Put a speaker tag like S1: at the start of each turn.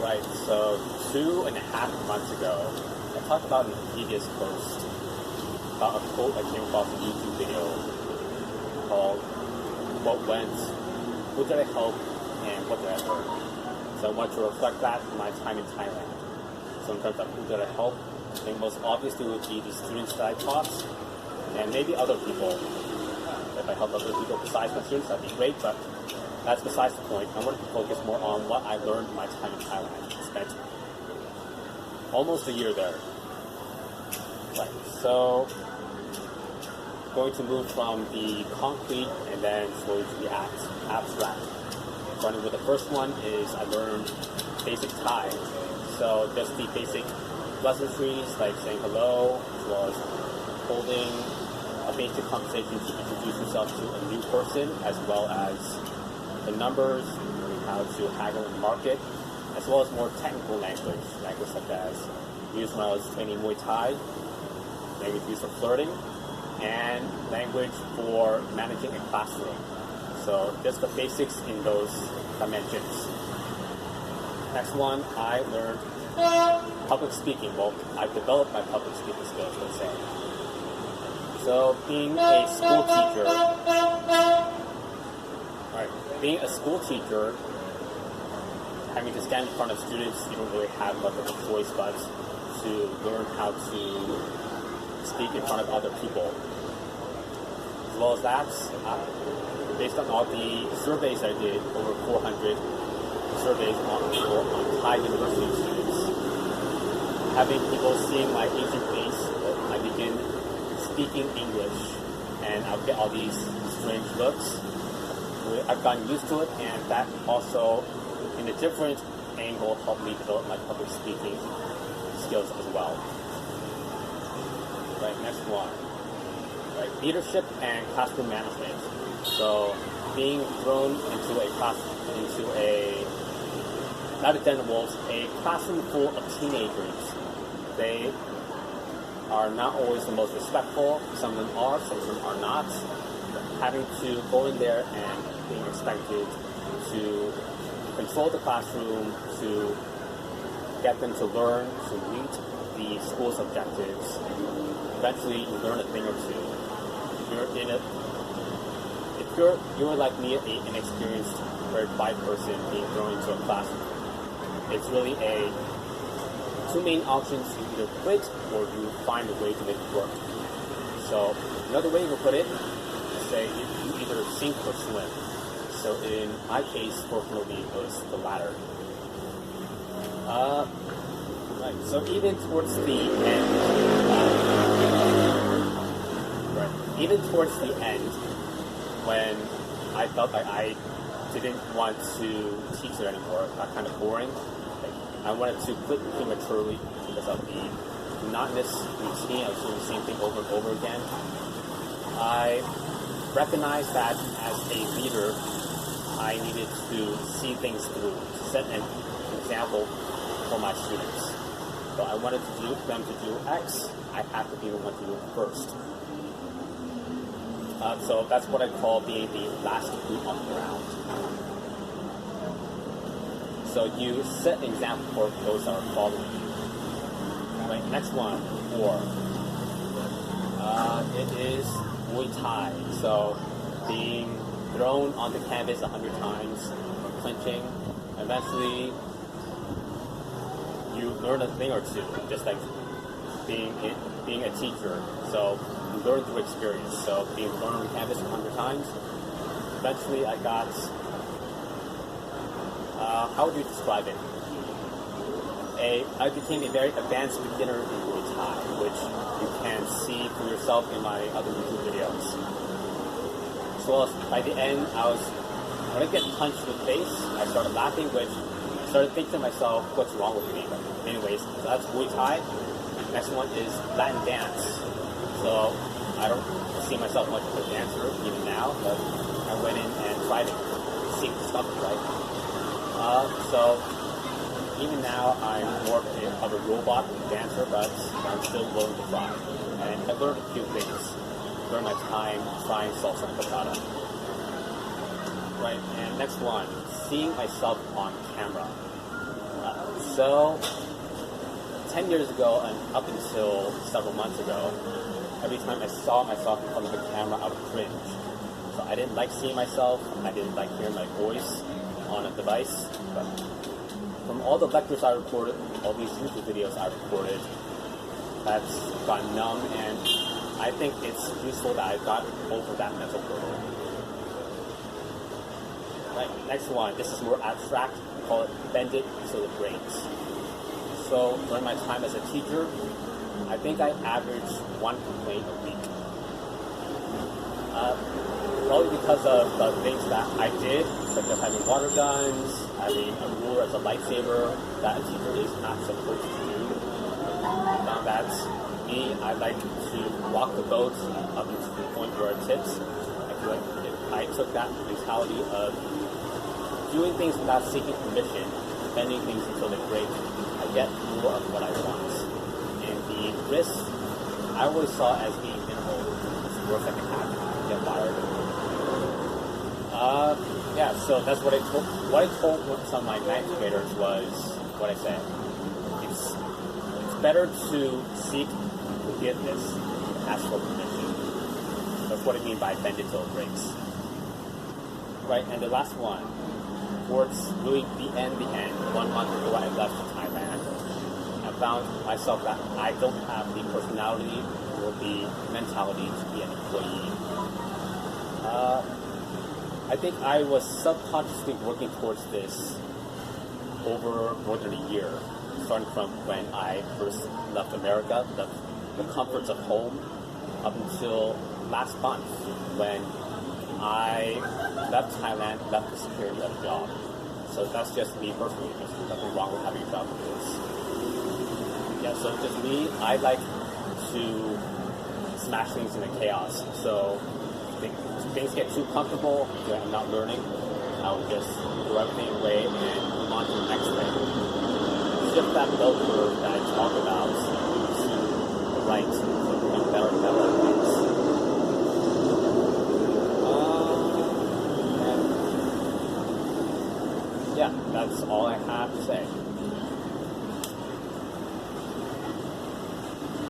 S1: Right, so 2.5 months ago, I talked about in a previous post about a quote I came across in a YouTube video called "What Went, Who Did I Help, and What Did I Learn?" So I want to reflect that from my time in Thailand. So in terms of who did I help, I think most obviously would be the students that I taught, and maybe other people. If I help other people besides my students, that'd be great, but that's besides the point. I want to focus more on what I learned in my time in Thailand. I spent almost a year there. Right, so going to move from the concrete and then slowly to the abstract. Starting with the first one is I learned basic Thai. So just the basic pleasantries like saying hello, as well as holding a basic conversation to introduce yourself to a new person, as well as the numbers, how to haggle in the market, as well as more technical language such as used when I was training Muay Thai, language used for flirting, and language for managing a classroom. So just the basics in those dimensions. Next one, I learned public speaking. Well, I've developed my public speaking skills, let's say. So being a school teacher, being a school teacher, having to stand in front of students, you don't really have much of a choice but to learn how to speak in front of other people. As well as that, based on all the surveys I did, over 400 surveys on Thai university students, having people seeing my Asian face, I begin speaking English, and I'll get all these strange looks. I've gotten used to it, and that also, in a different angle, helped me develop my public speaking skills as well. Right, next one. Right, leadership and classroom management. So, being thrown into a not a den of wolves, a classroom full of teenagers. They are not always the most respectful. Some of them are, some of them are not. Having to go in there and being expected to control the classroom, to get them to learn, to meet the school's objectives. Eventually, you learn a thing or two. If you're like me, an inexperienced, very quiet person being thrown into a classroom, it's really two main options: you either quit or you find a way to make it work. So another way to put it, say you either sink or swim. So in my case, fortunately, it was the latter. Right. So even towards the end, when I felt like I didn't want to teach it anymore, it got kind of boring. I wanted to quit prematurely because of the monotonous routine. I was doing the same thing over and over again. I recognized that as a leader, I needed to see things through, to set an example for my students. So I wanted them to do X, I have to be the one to do it first. So that's what I call being the last boot on the ground. So you set an example for those that are following you. Right, next one, 4. It is Muay Thai. So being thrown on the canvas 100 times, clinching, eventually you learn a thing or two, just like being a teacher. So you learn through experience. So being thrown on the canvas 100 times, eventually I got, how would you describe it? I became a very advanced beginner in Muay Thai, which you can see for yourself in my other YouTube videos. So by the end, when I get punched in the face, I started laughing, which I started thinking to myself, what's wrong with me? But anyways, so that's Muay Thai. Next one is Latin dance. So I don't see myself much as a dancer even now, but I went in and tried it, see the stuff, right? So even now, I'm more of a robot dancer, but I'm still willing to try. And I learned a few things during my time trying salsa and bachata. Right, and next one, seeing myself on camera. So, 10 years ago and up until several months ago, every time I saw myself in front of the camera, I would cringe. So I didn't like seeing myself, I didn't like hearing my voice on a device. But from all the lectures I recorded, all these YouTube videos I recorded, that's gotten numb, and I think it's useful that I got over that mental hurdle. Right, next one. This is more abstract. We call it bend it so it breaks. So during my time as a teacher, I think I averaged one complaint a week. Probably because of the things that I did, such as having water guns, having a ruler as a lightsaber that a teacher is not supposed to do. Now that's me. I like to rock the boat up to the point where it tips. I feel like if I took that mentality of doing things without seeking permission, bending things until they break, I get more of what I want. And the risk I always saw as being minimal. It's the worst that can happen. Get fired. Yeah, so that's what I told. What I told some of my ninth graders was what I said. It's better to seek forgiveness than ask for permission. That's what I mean by bend it till it breaks. Right, and the last one, towards really the end, 1 month before I left Thailand, I found myself that I don't have the personality or the mentality to be an employee. I think I was subconsciously working towards this over more than a year, starting from when I first left America, left the comforts of home, up until last month when I left Thailand, left the security of a job. So that's just me personally. There's nothing wrong with having a job with this. Yeah, so just me, I like to smash things into chaos. So if things get too comfortable, that I'm not learning, I'll just throw everything away and move on to the next thing. Shift that bell curve that I talk about to the right, so become better and better at things. Yeah, that's all I have to say.